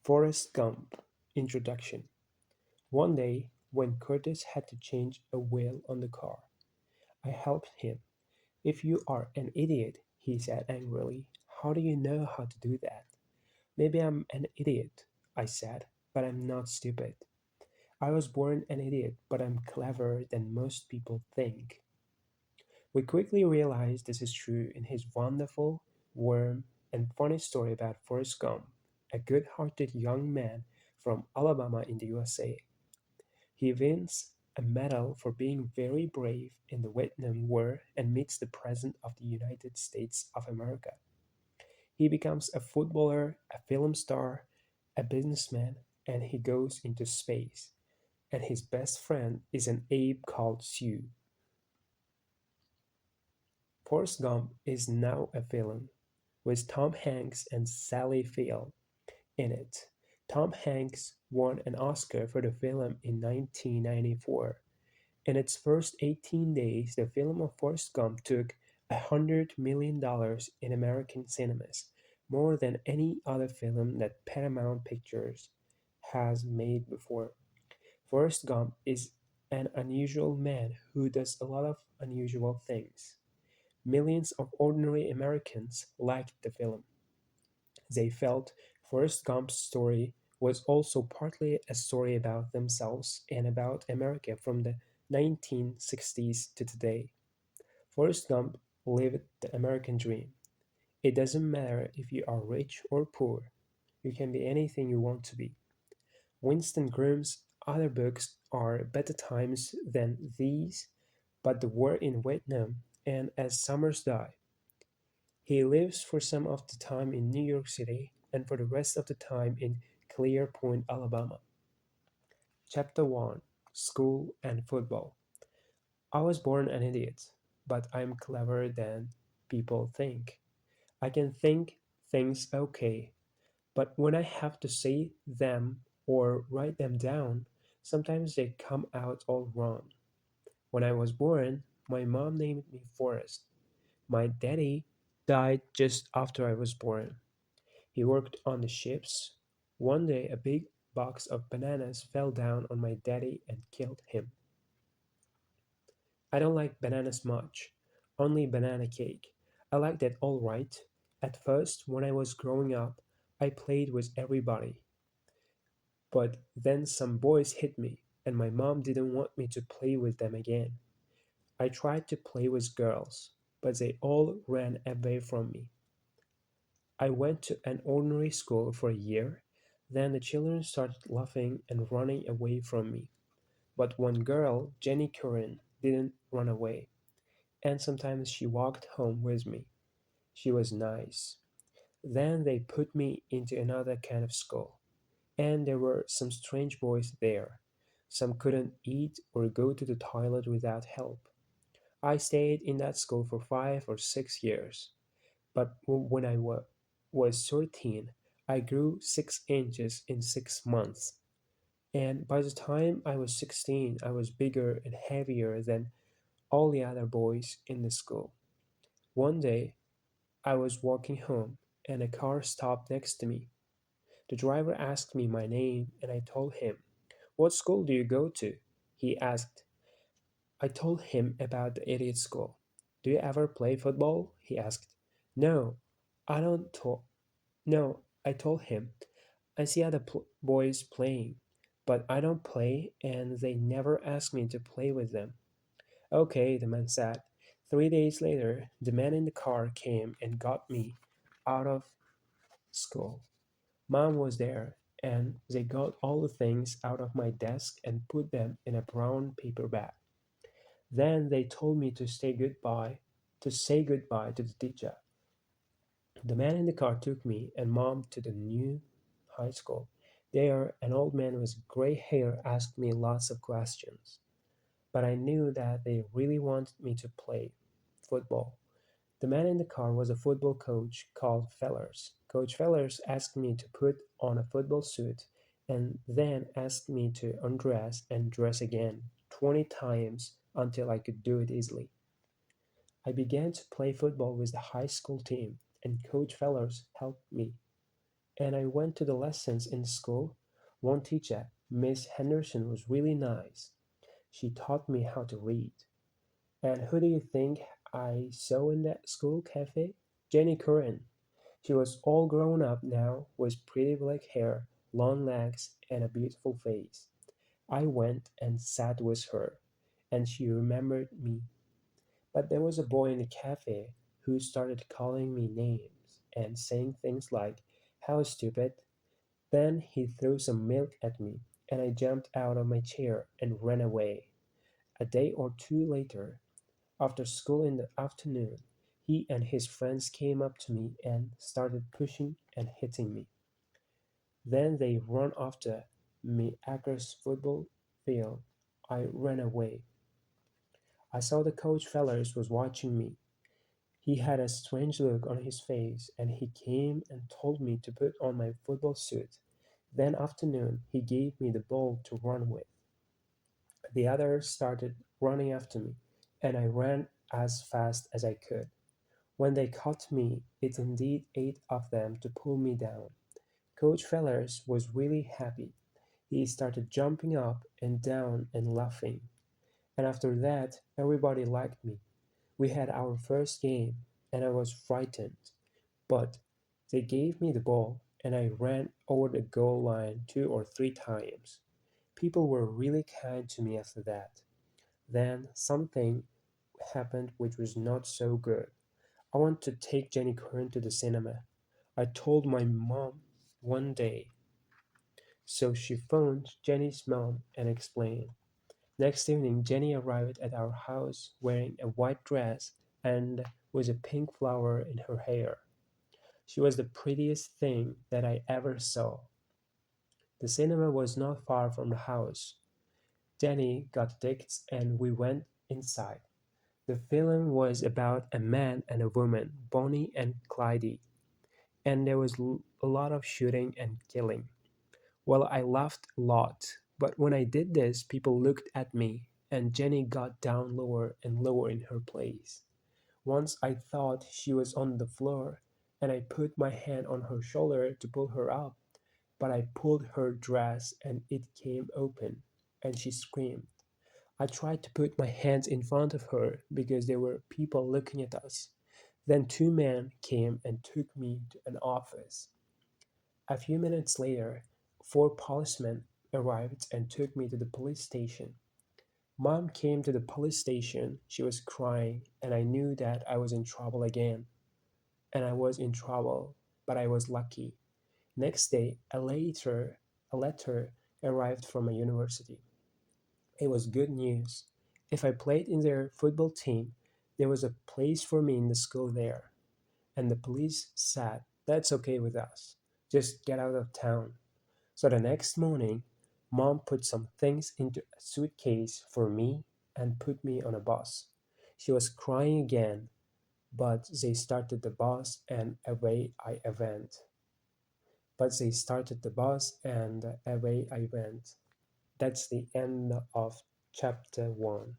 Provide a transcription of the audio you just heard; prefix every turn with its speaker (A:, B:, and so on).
A: Forrest Gump Introduction. One day, when Curtis had to change a wheel on the car, I helped him. "If you are an idiot," he said angrily, "how do you know how to do that?" "Maybe I'm an idiot," I said, "but I'm not stupid. I was born an idiot, but I'm cleverer than most people think." We quickly realized this is true in his wonderful, warm, and funny story about Forrest Gump, a good hearted young man from Alabama in the USA. He wins a medal for being very brave in the Vietnam War and meets the President of the United States of America. He becomes a footballer, a film star, a businessman, and he goes into space. And his best friend is an ape called Sue. Forrest Gump is now a film, with Tom Hanks and Sally Field in it. Tom Hanks won an Oscar for the film in 1994. In its first 18 days, the film of Forrest Gump took $100 million in American cinemas, more than any other film that Paramount Pictures has made before. Forrest Gump is an unusual man who does a lot of unusual things. Millions of ordinary Americans liked the film. They felt Forrest Gump's story was also partly a story about themselves and about America from the 1960s to today. Forrest Gump lived the American dream. It doesn't matter if you are rich or poor, you can be anything you want to be. Winston Groom's other books are better times than these, but the war in Vietnam and As Summers Die. He lives for some of the time in New York City and for the rest of the time in Clear Point, Alabama. Chapter 1: School and Football. I was born an idiot, but I'm cleverer than people think. I can think things okay, but when I have to say them or write them down, sometimes they come out all wrong. When I was born, my mom named me Forrest. My daddy died just after I was born. He worked on the ships. One day, a big box of bananas fell down on my daddy and killed him. I don't like bananas much, only banana cake. I like that all right. At first, when I was growing up, I played with everybody. But then some boys hit me, and my mom didn't want me to play with them again. I tried to play with girls, but they all ran away from me. I went to an ordinary school for a year, then the children started laughing and running away from me. But one girl, Jenny Curran, didn't run away, and sometimes she walked home with me. She was nice. Then they put me into another kind of school, and there were some strange boys there. Some couldn't eat or go to the toilet without help. I stayed in that school for 5 or 6 years. But when I was 13, I grew 6 inches in 6 months. And by the time I was 16, I was bigger and heavier than all the other boys in the school. One day, I was walking home, and a car stopped next to me. The driver asked me my name, and I told him. "What school do you go to?" he asked. I told him about the idiot school. "Do you ever play football?" he asked. "No, I don't to- No, I told him. "I see other boys playing, but I don't play, and they never ask me to play with them." "Okay," the man said. 3 days later, the man in the car came and got me out of school. Mom was there, and they got all the things out of my desk and put them in a brown paper bag. Then they told me to say goodbye to the teacher. The man in the car took me and Mom to the new high school. There, an old man with gray hair asked me lots of questions, but I knew that they really wanted me to play football. The man in the car was a football coach called Fellers. Coach Fellers asked me to put on a football suit and then asked me to undress and dress again 20 times until I could do it easily. I began to play football with the high school team, and Coach Fellers helped me. And I went to the lessons in school. One teacher, Miss Henderson, was really nice. She taught me how to read. And who do you think I saw in that school cafe? Jenny Curran. She was all grown up now, with pretty black hair, long legs, and a beautiful face. I went and sat with her, and she remembered me. But there was a boy in the cafe who started calling me names and saying things like, "How stupid." Then he threw some milk at me, and I jumped out of my chair and ran away. A day or two later, after school in the afternoon, he and his friends came up to me and started pushing and hitting me. Then they ran after me across football field. I ran away. I saw the coach Fellers was watching me. He had a strange look on his face, and he came and told me to put on my football suit. Then afternoon he gave me the ball to run with. The others started running after me, and I ran as fast as I could. When they caught me, it indeed eight of them to pull me down. Coach Fellers was really happy. He started jumping up and down and laughing. And after that, everybody liked me. We had our first game, and I was frightened. But they gave me the ball, and I ran over the goal line 2 or 3 times. People were really kind to me after that. Then something happened which was not so good. I want to take Jenny Curran to the cinema. I told my mom one day. So she phoned Jenny's mom and explained. Next evening, Jenny arrived at our house wearing a white dress and with a pink flower in her hair. She was the prettiest thing that I ever saw. The cinema was not far from the house. Jenny got tickets and we went inside. The film was about a man and a woman, Bonnie and Clyde, and there was a lot of shooting and killing. Well, I laughed a lot, but when I did this, people looked at me, and Jenny got down lower and lower in her place. Once I thought she was on the floor, and I put my hand on her shoulder to pull her up, but I pulled her dress and it came open, and she screamed. I tried to put my hands in front of her because there were people looking at us. Then 2 men came and took me to an office. A few minutes later, 4 policemen arrived and took me to the police station. Mom came to the police station. She was crying, and I knew that I was in trouble again. And I was in trouble, but I was lucky. Next day, a letter arrived from a university. It was good news. If I played in their football team, there was a place for me in the school there. And the police said, "That's okay with us. Just get out of town." So the next morning, Mom put some things into a suitcase for me and put me on a bus. She was crying again, but they started the bus and away I went. But they started the bus and away I went. That's the end of chapter 1.